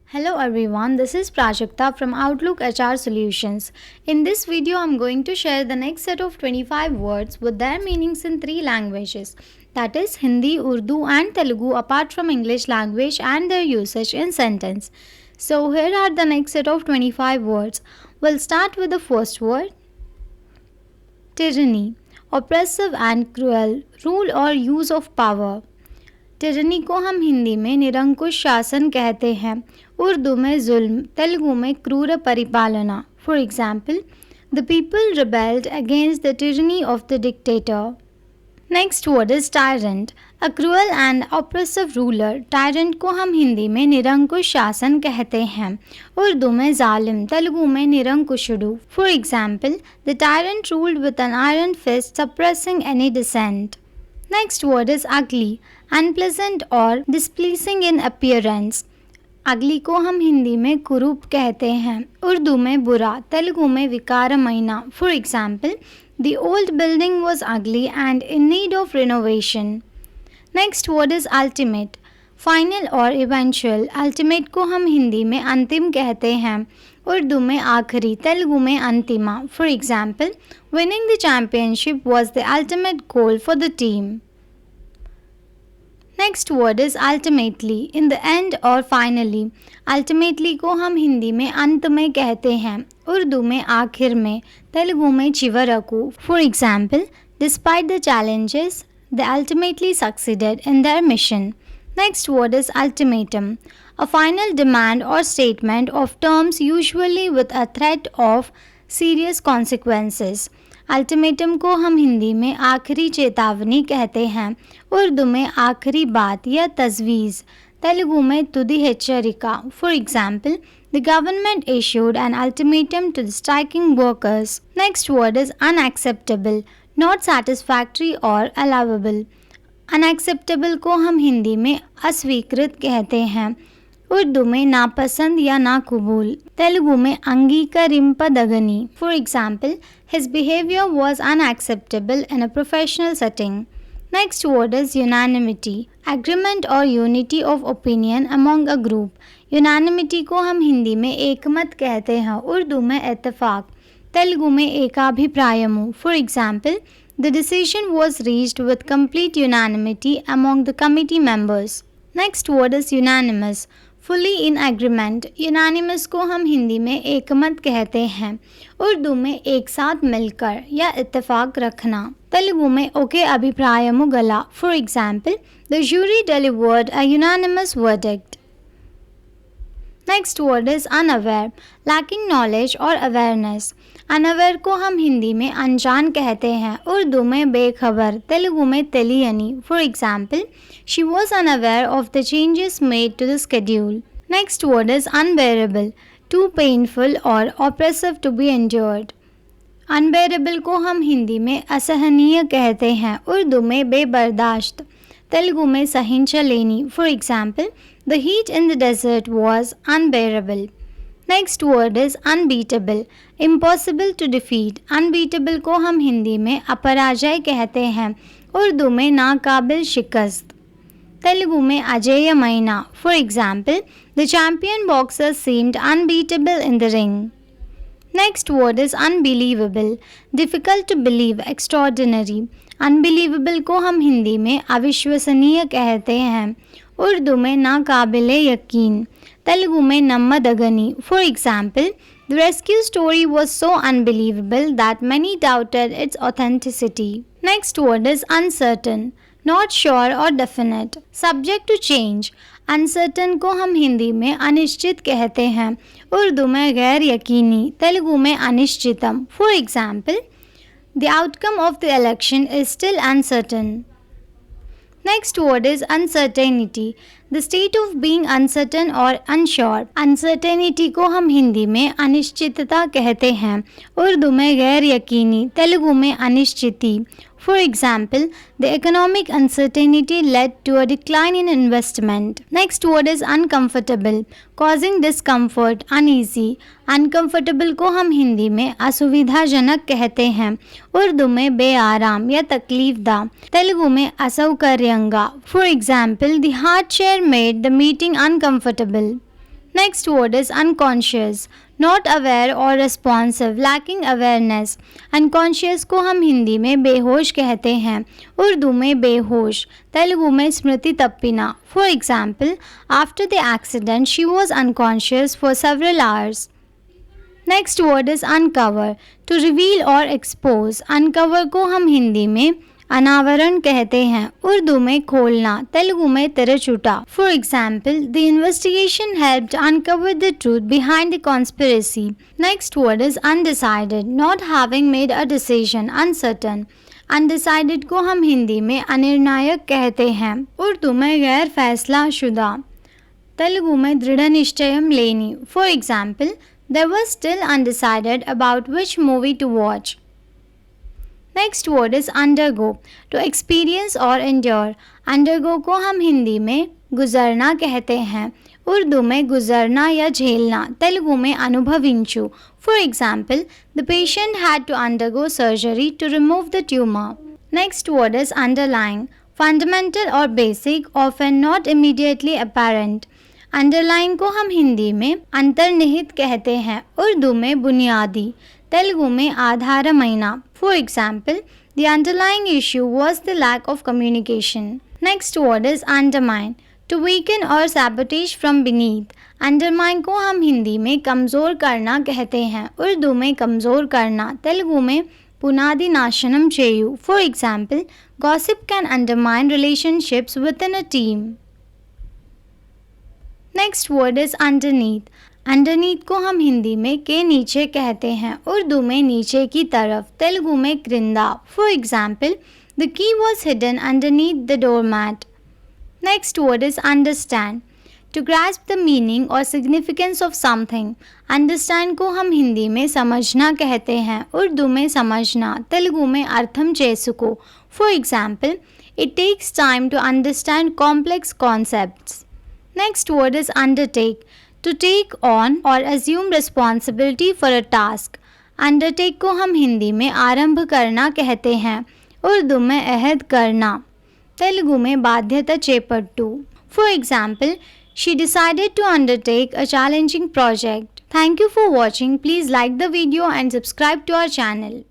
Hello everyone, this is Prajakta from Outlook HR Solutions. In this video, I'm going to share the next set of 25 words with their meanings in three languages, that is Hindi, Urdu and Telugu apart from English language and their usage in sentence. So here are the next set of 25 words. We'll start with the first word, tyranny, oppressive and cruel, rule or use of power. Tyranny को हम हिंदी में निरंकुश शासन कहते हैं, उर्दू में जुल्म, तेलुगु में क्रूर परिपालना. For example, the people rebelled against the tyranny of the dictator. Next word is tyrant, a cruel and oppressive ruler. Tyrant को हम हिंदी में निरंकुश शासन कहते हैं, उर्दू में जालिम, तेलुगु में निरंकुशुडु. For example, the tyrant ruled with an iron fist suppressing any dissent. Next word is ugly, unpleasant or displeasing in appearance. अगली को हम हिंदी में कुरूप कहते हैं, उर्दू में बुरा, तेलुगु में विकारमयना. For example, the old building was ugly and in need of renovation. Next word is ultimate, final और इवेंचुअल. अल्टीमेट को हम हिंदी में अंतिम कहते हैं, उर्दू में आखिरी, तेलुगु में अंतिमा. For example, winning the championship was the ultimate goal for the team. Next word is ultimately, in the end और फाइनली. अल्टीमेटली को हम हिंदी में अंत में कहते हैं, उर्दू में आखिर में, तेलुगु में चिवरकु. For example, despite the challenges they ultimately succeeded in their mission. Next word is ultimatum, a final demand or statement of terms usually with a threat of serious consequences. Ultimatum को हम हिंदी में आखिरी चेतावनी कहते हैं, उर्दू में आखिरी बात या तजवीज़, तेलुगु में तुदी हेच्चरिका. For example, the government issued an ultimatum to the striking workers. Next word is unacceptable, not satisfactory और अलाउेबल. अनएक्सेप्टेबल को हम हिंदी में अस्वीकृत कहते हैं, उर्दू में नापसंद या नाकबूल, तेलुगु में अंगीकरिंपदगनी. For example, his behaviour was unacceptable in a professional setting. Next word is unanimity, agreement और unity of opinion among a group. Unanimity को हम हिंदी में एकमत कहते हैं, उर्दू में इत्तेफाक, तेलुगु में एकाभिप्रायमु. For example, the decision was reached with complete unanimity among the committee members. Next word is unanimous, fully in agreement. Unanimous को हम हिंदी में एकमत कहते हैं, उर्दू में एक साथ मिलकर या इत्तेफाक रखना, तेलुगु में ओके अभिप्रायमु गला. For example, the jury delivered a unanimous verdict. Next word is unaware, lacking knowledge और अवेयरनेस. अनअवेयर को हम हिंदी में अनजान कहते हैं, उर्दू में बेखबर, तेलुगु में तेलियनी. For example, she was unaware of the changes made to the schedule. Next word is unbearable, too painful और oppressive to be endured. Unbearable को हम हिंदी में असहनीय कहते हैं, उर्दू में बेबर्दाश्त, तेलुगु में सहिंचा लेनी. For example, the heat in the desert was unbearable. Next word is unbeatable, impossible to defeat. Unbeatable को हम हिंदी में अपराजय कहते हैं, उर्दू में नाकाबिल शिकस्त, तेलुगु में अजेयमयना. For example, the champion boxer seemed unbeatable in the ring. Next word is unbelievable, difficult to believe, extraordinary. Unbelievable को हम हिंदी में अविश्वसनीय कहते हैं, उर्दू में नाकाबिले यकीन, तेलुगु में नम्मदगनी. For example, the rescue story was so unbelievable that many doubted its authenticity. Next word is uncertain, not sure और definite, subject to change. Uncertain को हम हिंदी में अनिश्चित कहते हैं, उर्दू में गैर यकीनी, तेलुगु में अनिश्चितम. For example, the outcome of the election is still uncertain. Next word is uncertainty, the state of being uncertain or unsure. Uncertainty को हम हिंदी में अनिश्चितता कहते हैं, उर्दू में गैर यकीनी, तेलुगु में अनिश्चिति. For example, the economic uncertainty led to a decline in investment. Next word is uncomfortable, causing discomfort, uneasy. Uncomfortable को हम हिंदी में असुविधाजनक कहते हैं, उर्दू में बेआराम या तकलीफदा, तेलुगु में असौकर्यंगा. For example, the hard chair made the meeting uncomfortable. Next word is unconscious, not aware or responsive, lacking awareness. Unconscious को हम हिंदी में बेहोश कहते हैं, उर्दू में बेहोश, तेलुगु में स्मृति तप्पिना. For example, after the accident she was unconscious for several hours. Next word is uncover, to reveal or expose. Uncover को हम हिंदी में अनावरण कहते हैं, उर्दू में खोलना, तेलुगु में तिरछुटा. For example, the investigation helped uncover the truth behind the conspiracy. Next word is undecided, not having made a decision, uncertain. Undecided को हम हिंदी में अनिर्णायक कहते हैं, उर्दू में गैर फैसला शुदा, तेलुगु में दृढ़ निश्चयम लेनी. For example, they were still undecided about which movie to watch. Next word is undergo, to experience और एंड्योर. अंडरगो को हम हिंदी में गुजरना कहते हैं, उर्दू में गुजरना या झेलना, तेलुगु में अनुभविंचु. For example, the patient had to undergo surgery to remove the tumour. Next word is underlying, fundamental और basic, often not immediately apparent. Underline को हम हिंदी में अंतर्निहित कहते हैं, उर्दू में बुनियादी, तेलुगु में आधारमयना. For example, the underlying issue was the lack of communication. Next word is undermine, to weaken or sabotage from beneath. Undermine को हम हिंदी में कमज़ोर करना कहते हैं, उर्दू में कमज़ोर करना, तेलुगु में पुनादि नाशनम चेयु. For example, gossip can undermine relationships within a team. Next word is underneath. Underneath को हम हिंदी में के नीचे कहते हैं, उर्दू में नीचे की तरफ, तेलुगु में क्रिंदा. For example, the key was hidden underneath the doormat. Next word is understand, to grasp the meaning और सिग्निफिकेंस ऑफ समथिंग. अंडरस्टैंड को हम हिंदी में समझना कहते हैं, उर्दू में समझना, तेलुगु में अर्थम చేసుको. For example, it takes time to understand complex concepts. Next word is undertake, to take on or assume responsibility for a task. Undertake को हम हिंदी में आरंभ करना कहते हैं, उर्दू में अहद करना, तेलुगु में बाध्यता चेपट्टू. For example, she decided to undertake a challenging project. Thank you for watching. Please like the video and subscribe to our channel.